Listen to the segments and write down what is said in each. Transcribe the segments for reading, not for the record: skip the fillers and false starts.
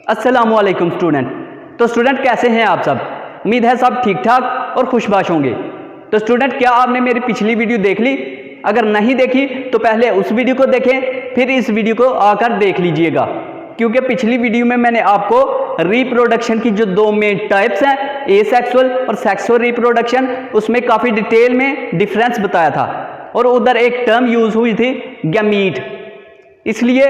अस्सलामुअलैकुम स्टूडेंट। तो स्टूडेंट कैसे हैं आप सब? उम्मीद है सब ठीक ठाक और खुशबाश होंगे। तो स्टूडेंट क्या आपने मेरी पिछली वीडियो देख ली? अगर नहीं देखी तो पहले उस वीडियो को देखें, फिर इस वीडियो को आकर देख लीजिएगा, क्योंकि पिछली वीडियो में मैंने आपको रिप्रोडक्शन की जो दो मेन टाइप्स हैं, एसेक्सुअल और सेक्सुअल रिप्रोडक्शन, उसमें काफ़ी डिटेल में डिफरेंस बताया था और उधर एक टर्म यूज हुई थी गैमीट। इसलिए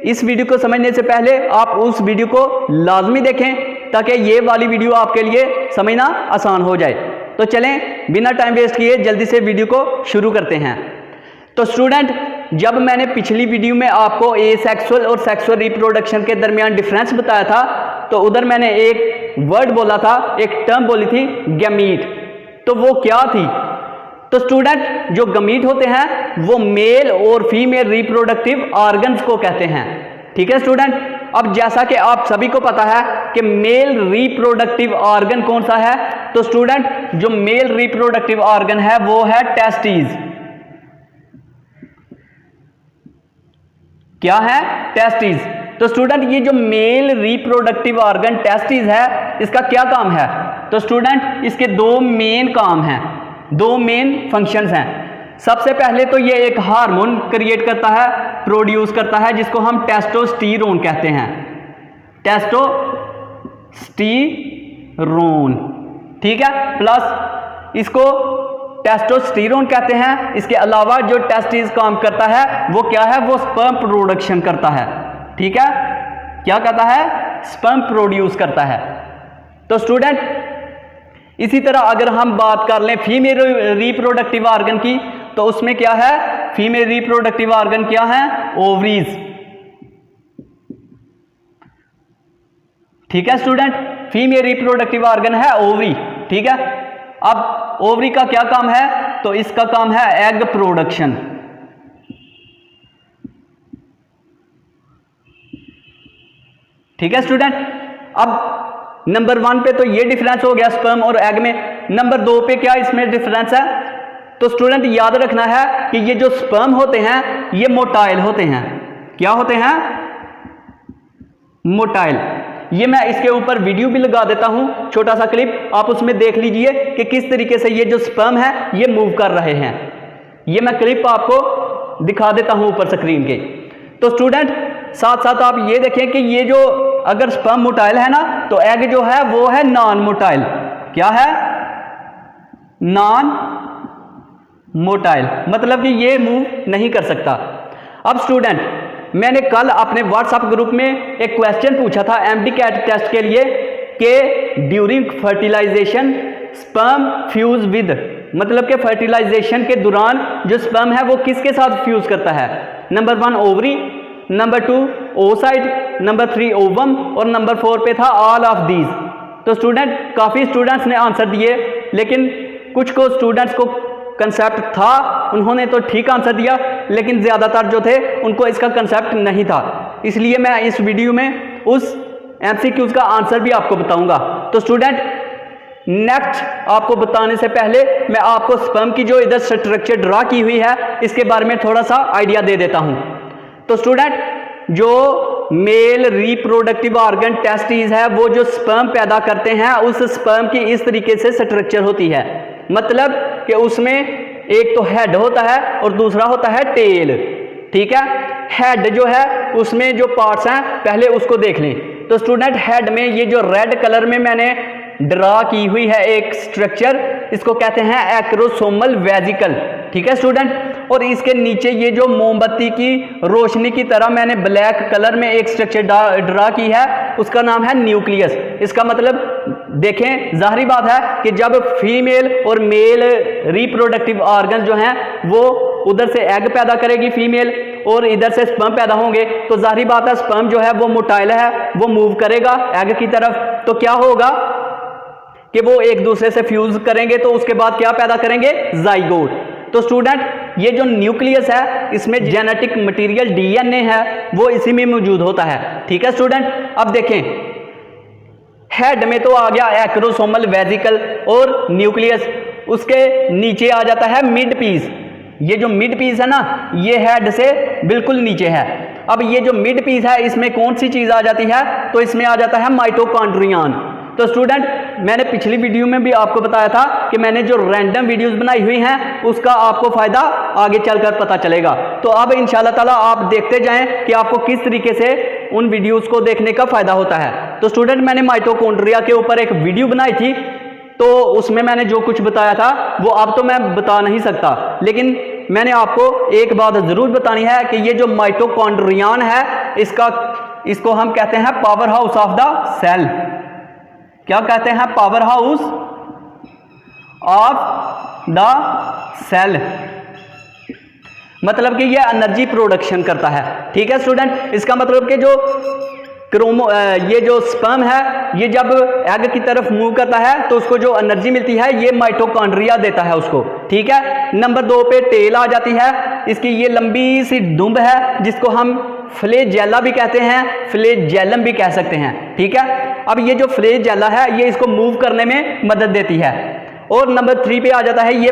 इस वीडियो को समझने से पहले आप उस वीडियो को लाजमी देखें ताकि ये वाली वीडियो आपके लिए समझना आसान हो जाए। तो चलें बिना टाइम वेस्ट किए जल्दी से वीडियो को शुरू करते हैं। तो स्टूडेंट, जब मैंने पिछली वीडियो में आपको एसेक्सुअल और सेक्सुअल रिप्रोडक्शन के दरमियान डिफरेंस बताया था, तो उधर मैंने एक वर्ड बोला था, एक टर्म बोली थी गैमीट। तो वो क्या थी? तो स्टूडेंट, जो गमीट होते हैं वो मेल और फीमेल रिप्रोडक्टिव ऑर्गन्स को कहते हैं। ठीक है स्टूडेंट। अब जैसा कि आप सभी को पता है कि मेल रिप्रोडक्टिव ऑर्गन कौन सा है, तो स्टूडेंट जो मेल रिप्रोडक्टिव ऑर्गन है वो है टेस्टिस। क्या है? टेस्टिस। तो स्टूडेंट ये जो मेल रिप्रोडक्टिव ऑर्गन टेस्टिस है, इसका क्या काम है? तो स्टूडेंट इसके दो मेन काम हैं, दो मेन फंक्शंस हैं। सबसे पहले तो ये एक हार्मोन क्रिएट करता है, प्रोड्यूस करता है, जिसको हम टेस्टोस्टेरोन कहते हैं। टेस्टोस्टेरोन, ठीक है। प्लस इसको टेस्टोस्टेरोन कहते हैं। इसके अलावा जो टेस्टिस काम करता है वो क्या है? वो स्पर्म प्रोडक्शन करता है। ठीक है, क्या करता है? स्पर्म प्रोड्यूस करता है। तो स्टूडेंट इसी तरह अगर हम बात कर लें फीमेल रिप्रोडक्टिव ऑर्गन की, तो उसमें क्या है? फीमेल रिप्रोडक्टिव ऑर्गन क्या है? ओवरीज। ठीक है स्टूडेंट, फीमेल रिप्रोडक्टिव ऑर्गन है ओवरी। ठीक है। अब ओवरी का क्या काम है? तो इसका काम है एग प्रोडक्शन। ठीक है स्टूडेंट। अब नंबर 1 पे तो ये डिफरेंस हो गया स्पर्म और एग में। नंबर 2 पे क्या इसमें डिफरेंस है? तो स्टूडेंट याद रखना है कि ये जो स्पर्म होते हैं ये मोटाइल होते हैं। क्या होते हैं? मोटाइल। ये मैं इसके ऊपर वीडियो भी लगा देता हूं, छोटा सा क्लिप, आप उसमें देख लीजिए कि किस तरीके से ये जो स्पर्म है ये मूव कर रहे हैं। ये मैं क्लिप आपको दिखा देता हूं ऊपर स्क्रीन के। तो स्टूडेंट साथ साथ आप ये देखें कि ये जो अगर स्पर्म मोटाइल है ना, तो एग जो है वो है नॉन मोटाइल। क्या है? नॉन मोटाइल, मतलब कि ये मूव नहीं कर सकता। अब स्टूडेंट मैंने कल अपने व्हाट्सएप ग्रुप में एक क्वेश्चन पूछा था एमडी-कैट टेस्ट के लिए कि during fertilization sperm fuse with, मतलब कि फर्टिलाइजेशन के दौरान जो स्पर्म है वो किसके साथ फ्यूज करता है? Number 1 ovary, number 2 oocyte, number 3 ovum और नंबर 4 पे था ऑल ऑफ दीज। तो स्टूडेंट काफ़ी स्टूडेंट्स ने आंसर दिए, लेकिन कुछ को स्टूडेंट्स को कंसेप्ट था, उन्होंने तो ठीक आंसर दिया, लेकिन ज़्यादातर जो थे उनको इसका कंसेप्ट नहीं था। इसलिए मैं इस वीडियो में उस एमसीक्यूज का आंसर भी आपको बताऊंगा। तो स्टूडेंट नेक्स्ट आपको बताने से पहले मैं आपको स्पर्म की जो इधर स्ट्रक्चर ड्रा की हुई है इसके बारे में थोड़ा सा आइडिया दे देता हूं। तो स्टूडेंट जो मेल रिप्रोडक्टिव ऑर्गन टेस्टिस है वो जो स्पर्म पैदा करते हैं उस स्पर्म की इस तरीके से स्ट्रक्चर होती है, मतलब कि उसमें एक तो हेड होता है और दूसरा होता है टेल। ठीक है। हेड जो है उसमें जो पार्ट्स हैं पहले उसको देख लें। तो स्टूडेंट हेड में ये जो रेड कलर में मैंने ड्रा की हुई है एक स्ट्रक्चर, इसको कहते हैं एक्रोसोमल वेजिकल। ठीक है स्टूडेंट। और इसके नीचे ये जो मोमबत्ती की रोशनी की तरह मैंने ब्लैक कलर में एक स्ट्रक्चर ड्रा की है, उसका नाम है न्यूक्लियस। इसका मतलब देखें, जाहिर बात है कि जब फीमेल और मेल रिप्रोडक्टिव ऑर्गन जो हैं वो उधर से एग पैदा करेगी फीमेल और इधर से स्पर्म पैदा होंगे, तो जाहिर बात है स्पर्म जो है वो मोटाइल है, वो मूव करेगा एग की तरफ। तो क्या होगा कि वो एक दूसरे से फ्यूज करेंगे, तो उसके बाद क्या पैदा करेंगे? जाइगोट। तो स्टूडेंट ये जो न्यूक्लियस है इसमें जेनेटिक मटेरियल डीएनए है वो इसी में मौजूद होता है। ठीक है स्टूडेंट। अब देखें हेड में तो आ गया एक्रोसोमल वेजिकल और न्यूक्लियस, उसके नीचे आ जाता है मिड पीस। ये जो मिड पीस है ना, ये हेड से बिल्कुल नीचे है अब ये जो मिड पीस है इसमें कौन सी चीज़ आ जाती है, तो इसमें आ जाता है माइटोकॉन्ड्रियन। तो स्टूडेंट मैंने पिछली वीडियो में भी आपको बताया था कि मैंने जो रैंडम वीडियोस बनाई हुई हैं उसका आपको फ़ायदा आगे चलकर पता चलेगा। तो अब इंशाल्लाह ताला आप देखते जाएं कि आपको किस तरीके से उन वीडियोस को देखने का फ़ायदा होता है। तो स्टूडेंट मैंने माइटोकॉन्ड्रिया के ऊपर एक वीडियो बनाई थी, तो उसमें मैंने जो कुछ बताया था वो अब तो मैं बता नहीं सकता, लेकिन मैंने आपको एक बात ज़रूर बतानी है कि ये जो माइटोकॉन्ड्रियन है इसको हम कहते हैं power house of the cell. क्या कहते हैं? Power house of the cell. मतलब कि ये एनर्जी प्रोडक्शन करता है। ठीक है स्टूडेंट, इसका मतलब कि जो ये जो स्पर्म है ये जब एग की तरफ मूव करता है तो उसको जो एनर्जी मिलती है ये माइटोकॉन्ड्रिया देता है उसको। ठीक है, नंबर 2 पे टेल आ जाती है। इसकी ये लंबी सी दुम्ब है जिसको हम फ्लैजेला भी कहते हैं, फ्लैजेलम भी कह सकते हैं। ठीक है, अब ये जो फ्लैजेला है ये इसको मूव करने में मदद देती है। और नंबर 3 पे आ जाता है ये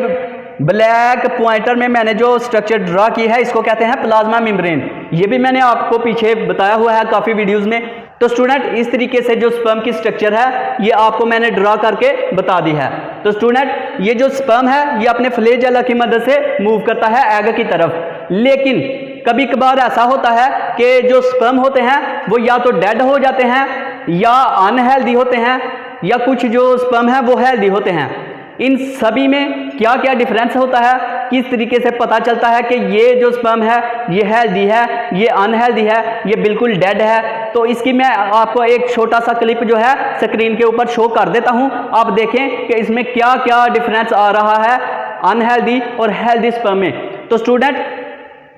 ब्लैक पॉइंटर में मैंने जो स्ट्रक्चर ड्रा की है इसको कहते हैं प्लाज्मा मेम्ब्रेन। ये भी मैंने आपको पीछे बताया हुआ है काफ़ी वीडियोस में। तो स्टूडेंट इस तरीके से जो स्पर्म की स्ट्रक्चर है ये आपको मैंने ड्रा करके बता दी है। तो स्टूडेंट ये जो स्पर्म है ये अपने फ्लैजेला की मदद से मूव करता है एग की तरफ, लेकिन कभी कभार ऐसा होता है कि जो स्पर्म होते हैं वो या तो डेड हो जाते हैं या अनहेल्दी होते हैं, या कुछ जो स्पर्म है वो हेल्दी होते हैं। इन सभी में क्या क्या डिफरेंस होता है, किस तरीके से पता चलता है कि ये जो स्पर्म है ये हेल्दी है, ये अनहेल्दी है, ये बिल्कुल डेड है, तो इसकी मैं आपको एक छोटा सा क्लिप जो है स्क्रीन के ऊपर शो कर देता हूं। आप देखें कि इसमें क्या क्या डिफरेंस आ रहा है अनहेल्दी और हेल्दी स्पर्म में। तो स्टूडेंट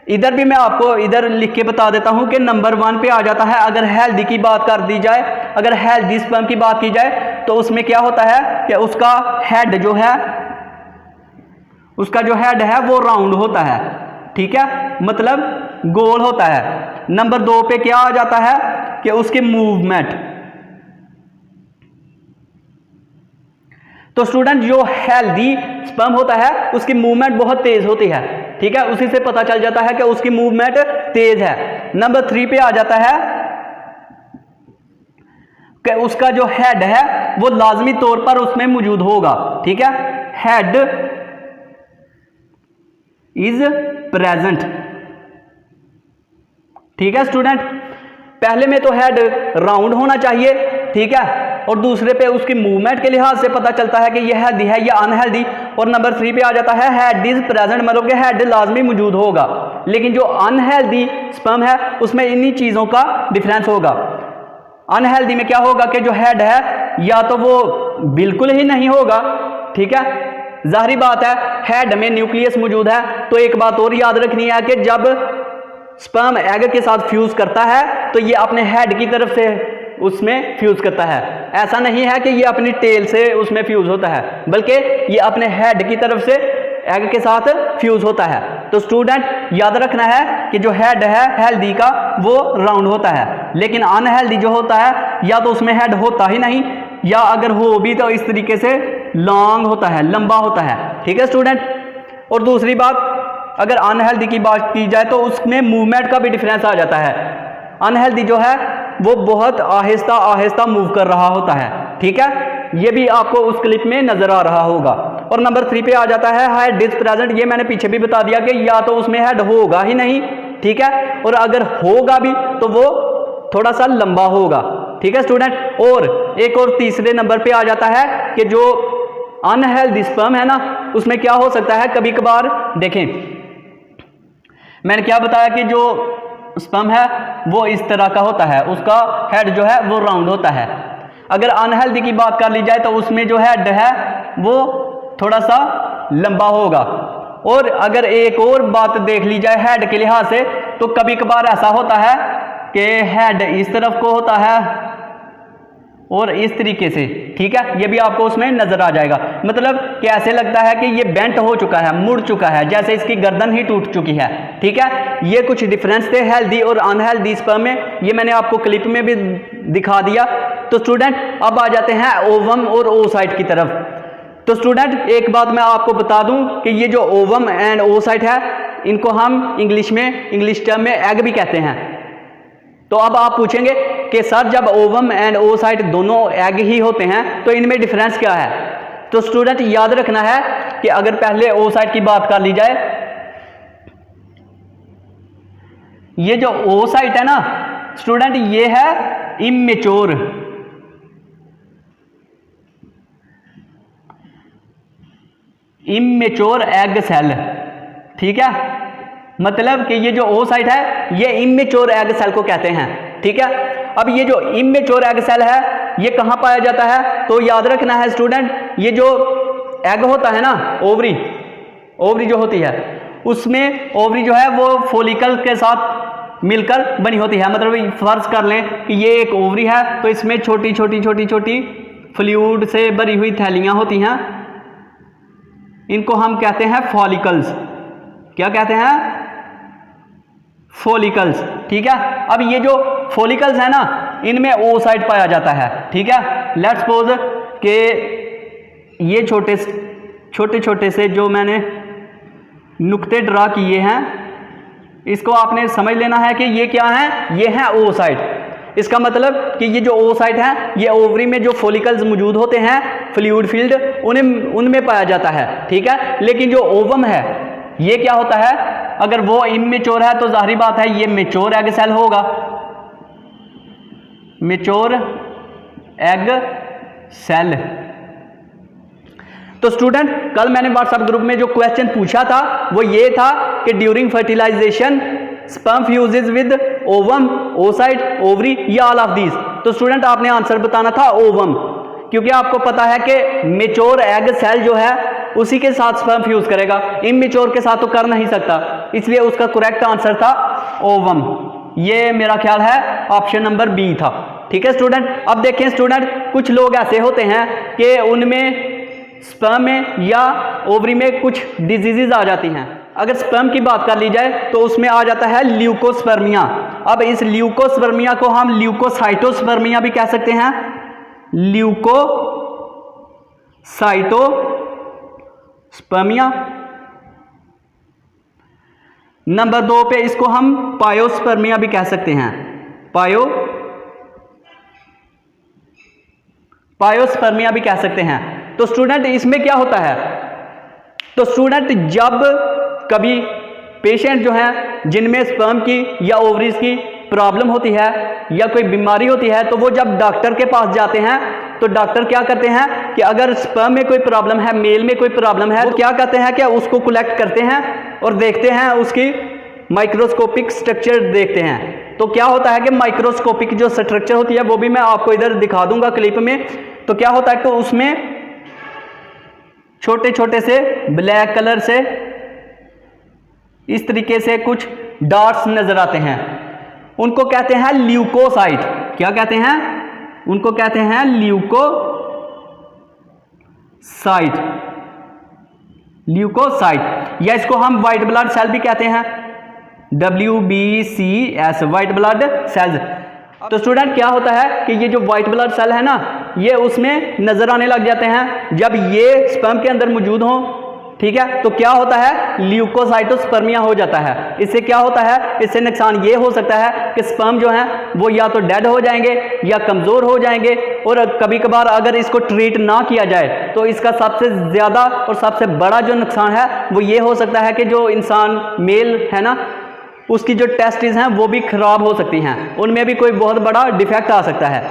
इधर भी मैं आपको इधर लिख के बता देता हूं कि नंबर 1 पे आ जाता है अगर हेल्दी की बात कर दी जाए, अगर हेल्दी स्पर्म की बात की जाए तो उसमें क्या होता है कि उसका हेड जो है वो राउंड होता है। ठीक है, मतलब गोल होता है। नंबर 2 पे क्या आ जाता है कि उसकी मूवमेंट। तो स्टूडेंट जो हेल्दी स्पर्म होता है उसकी मूवमेंट बहुत तेज होती है। ठीक है, उसी से पता चल जाता है कि उसकी मूवमेंट तेज है। नंबर 3 पे आ जाता है कि उसका जो हेड है वो लाजमी तौर पर उसमें मौजूद होगा। ठीक है, हेड इज प्रेजेंट। ठीक है स्टूडेंट, पहले में तो हेड राउंड होना चाहिए। ठीक है, और दूसरे पे उसकी मूवमेंट के लिहाज से पता चलता है कि यह हेल्दी है या अनहेल्दी। और नंबर 3 पे आ जाता है हेड इज प्रेजेंट, मतलब कि हेड लाजमी मौजूद होगा। लेकिन जो अनहेल्दी स्पर्म है उसमें इन्हीं चीज़ों का डिफरेंस होगा। अनहेल्दी में क्या होगा कि जो हेड है या तो वो बिल्कुल ही नहीं होगा। ठीक है, जाहिर बात है हेड में न्यूक्लियस मौजूद है। तो एक बात और याद रखनी है कि जब स्पर्म एग के साथ फ्यूज करता है तो ये अपने हेड की तरफ से उसमें फ्यूज करता है। ऐसा नहीं है कि ये अपनी टेल से उसमें फ्यूज होता है, बल्कि ये अपने हेड की तरफ से एग के साथ फ्यूज होता है। तो स्टूडेंट याद रखना है कि जो हेड है हेल्दी का वो राउंड होता है, लेकिन अनहेल्दी जो होता है या तो उसमें हेड होता ही नहीं, या अगर हो भी तो इस तरीके से लॉन्ग होता है, लंबा होता है। ठीक है स्टूडेंट, और दूसरी बात अगर अनहेल्दी की बात की जाए तो उसमें मूवमेंट का भी डिफरेंस आ जाता है। अनहेल्दी जो है वो बहुत आहिस्ता आहिस्ता मूव कर रहा होता है। ठीक है, ये भी आपको उस क्लिप में नजर आ रहा होगा। और नंबर 3 पे आ जाता है हेड इज प्रेजेंट। ये मैंने पीछे भी बता दिया कि या तो उसमें हेड होगा ही नहीं, ठीक है, और अगर होगा भी तो वो थोड़ा सा लंबा होगा। ठीक है स्टूडेंट, और एक और तीसरे नंबर पे आ जाता है कि जो अनहेल्दी स्पर्म है ना उसमें क्या हो सकता है, कभी कभार देखें मैंने क्या बताया कि जो स्पर्म है वो इस तरह का होता है, उसका हेड जो है वो राउंड होता है। अगर अनहेल्दी की बात कर ली जाए तो उसमें जो हेड है वो थोड़ा सा लंबा होगा। और अगर एक और बात देख ली जाए हेड के लिहाज से तो कभी कभार ऐसा होता है कि हेड इस तरफ को होता है और इस तरीके से। ठीक है, ये भी आपको उसमें नजर आ जाएगा। मतलब कि ऐसे लगता है कि ये बेंट हो चुका है, मुड़ चुका है, जैसे इसकी गर्दन ही टूट चुकी है। ठीक है, ये कुछ डिफरेंस थे हेल्दी और अनहेल्दी स्पर्म में, ये मैंने आपको क्लिप में भी दिखा दिया। तो स्टूडेंट अब आ जाते हैं ओवम और ओसाइट की तरफ। तो स्टूडेंट एक बात मैं आपको बता दूं कि ये जो ओवम एंड ओसाइट है इनको हम इंग्लिश टर्म में एग भी कहते हैं। तो अब आप पूछेंगे कि सर जब ओवम एंड ओसाइट दोनों एग ही होते हैं तो इनमें डिफरेंस क्या है। तो स्टूडेंट याद रखना है कि अगर पहले ओसाइट की बात कर ली जाए, ये जो ओसाइट है ना स्टूडेंट, ये है इमेच्योर, इमेच्योर एग सेल, ठीक है। मतलब कि ये जो ओसाइट है ये इमेच्योर एग सेल को कहते हैं, ठीक है। अब ये जो इमेच्योर एग सेल है ये कहां पाया जाता है, तो याद रखना है स्टूडेंट, ये जो एग होता है ना, ओवरी जो होती है, उसमें ओवरी जो है वो फॉलिकल के साथ मिलकर बनी होती है। मतलब फर्ज कर लें कि ये एक ओवरी है, तो इसमें छोटी छोटी छोटी छोटी फ्लूइड से भरी हुई थैलियां होती हैं, इनको हम कहते हैं फॉलिकल्स। क्या कहते हैं, फॉलिकल्स, ठीक है। अब ये जो फॉलिकल्स है ना इनमें ओसाइट पाया जाता है, ठीक है। लेट्स सपोज कि ये छोटे छोटे से जो मैंने नुक्ते ड्रा किए हैं, इसको आपने समझ लेना है कि ये क्या है, ये है ओसाइट। इसका मतलब कि ये जो ओसाइट है ये ओवरी में जो फॉलिकल्स मौजूद होते हैं फ्लूइड फील्ड उनमें पाया जाता है, ठीक है। लेकिन जो ओवम है ये क्या होता है, अगर वो इमेच्योर है तो जाहिर बात है ये मैच्योर एग सेल होगा, मैच्योर एग सेल। तो स्टूडेंट कल मैंने व्हाट्सएप ग्रुप में जो क्वेश्चन पूछा था वो ये था कि during fertilization sperm fuses with ovum, oocyte, ovary या ऑल ऑफ दीज। तो स्टूडेंट आपने आंसर बताना था ओवम, क्योंकि आपको पता है कि मैच्योर एग सेल जो है उसी के साथ स्पर्म फ्यूज करेगा, इमेच्योर के साथ तो कर नहीं सकता, इसलिए उसका करेक्ट आंसर था ओवम। ये मेरा ख्याल है ऑप्शन नंबर बी था, ठीक है स्टूडेंट। अब देखें स्टूडेंट, कुछ लोग ऐसे होते हैं कि उनमें स्पर्म में या ओवरी में कुछ डिजीजेज आ जाती हैं। अगर स्पर्म की बात कर ली जाए तो उसमें आ जाता है ल्यूकोस्पर्मिया। अब इस ल्यूकोस्पर्मिया को हम ल्यूकोसाइटोस्पर्मिया भी कह सकते हैं, ल्यूकोसाइटोस्पर्मिया। नंबर 2 पे इसको हम पायोस्पर्मिया भी कह सकते हैं, पायोस्पर्मिया भी कह सकते हैं। तो स्टूडेंट इसमें क्या होता है, तो स्टूडेंट जब कभी पेशेंट जो है जिनमें स्पर्म की या ओवरीज की प्रॉब्लम होती है या कोई बीमारी होती है, तो वो जब डॉक्टर के पास जाते हैं तो डॉक्टर क्या करते हैं कि अगर स्पर्म में कोई प्रॉब्लम है, मेल में कोई प्रॉब्लम है, तो क्या कहते हैं कि उसको कलेक्ट करते हैं और देखते हैं, उसकी माइक्रोस्कोपिक स्ट्रक्चर देखते हैं। तो क्या होता है कि माइक्रोस्कोपिक जो स्ट्रक्चर होती है वो भी मैं आपको इधर दिखा दूंगा क्लिप में। तो क्या होता है कि उसमें छोटे छोटे से ब्लैक कलर से इस तरीके से कुछ डॉट्स नजर आते हैं, उनको कहते हैं ल्यूकोसाइट। क्या कहते हैं, उनको कहते हैं ल्यूकोसाइट, या इसको हम व्हाइट ब्लड सेल भी कहते हैं, WBCS, व्हाइट ब्लड सेल्स। तो स्टूडेंट क्या होता है कि ये जो व्हाइट ब्लड सेल है ना ये उसमें नजर आने लग जाते हैं जब ये स्पर्म के अंदर मौजूद हो, ठीक है। तो क्या होता है, ल्यूकोसाइटोस्पर्मिया हो जाता है। इससे क्या होता है, इससे नुकसान ये हो सकता है कि स्पर्म जो है वो या तो डेड हो जाएंगे या कमज़ोर हो जाएंगे, और कभी कभार अगर इसको ट्रीट ना किया जाए तो इसका सबसे ज़्यादा और सबसे बड़ा जो नुकसान है वो ये हो सकता है कि जो इंसान मेल है ना उसकी जो टेस्टिस हैं वो भी ख़राब हो सकती हैं, उनमें भी कोई बहुत बड़ा डिफेक्ट आ सकता है।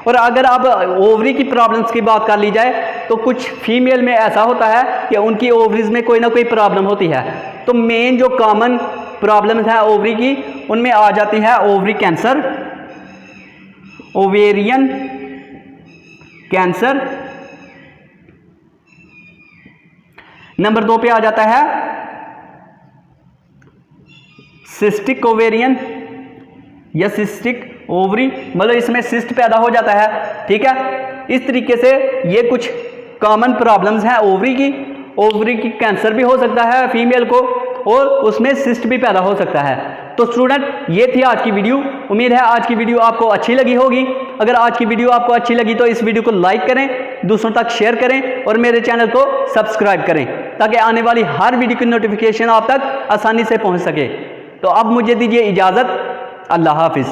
और अगर अब ओवरी की प्रॉब्लम्स की बात कर ली जाए तो कुछ फीमेल में ऐसा होता है कि उनकी ओवरीज में कोई ना कोई प्रॉब्लम होती है। तो मेन जो कॉमन प्रॉब्लम्स है ओवरी की उनमें आ जाती है ovary cancer, ovarian cancer. Number 2 पे आ जाता है सिस्टिक ओवेरियन या सिस्टिक ओवरी, मतलब इसमें सिस्ट पैदा हो जाता है, ठीक है। इस तरीके से ये कुछ कॉमन प्रॉब्लम्स हैं ओवरी की कैंसर भी हो सकता है फीमेल को, और उसमें सिस्ट भी पैदा हो सकता है। तो स्टूडेंट ये थी आज की वीडियो, उम्मीद है आज की वीडियो आपको अच्छी लगी होगी। अगर आज की वीडियो आपको अच्छी लगी तो इस वीडियो को लाइक करें, दूसरों तक शेयर करें और मेरे चैनल को सब्सक्राइब करें ताकि आने वाली हर वीडियो की नोटिफिकेशन आप तक आसानी से पहुंच सके। तो अब मुझे दीजिए इजाज़त, अल्लाह हाफिज़।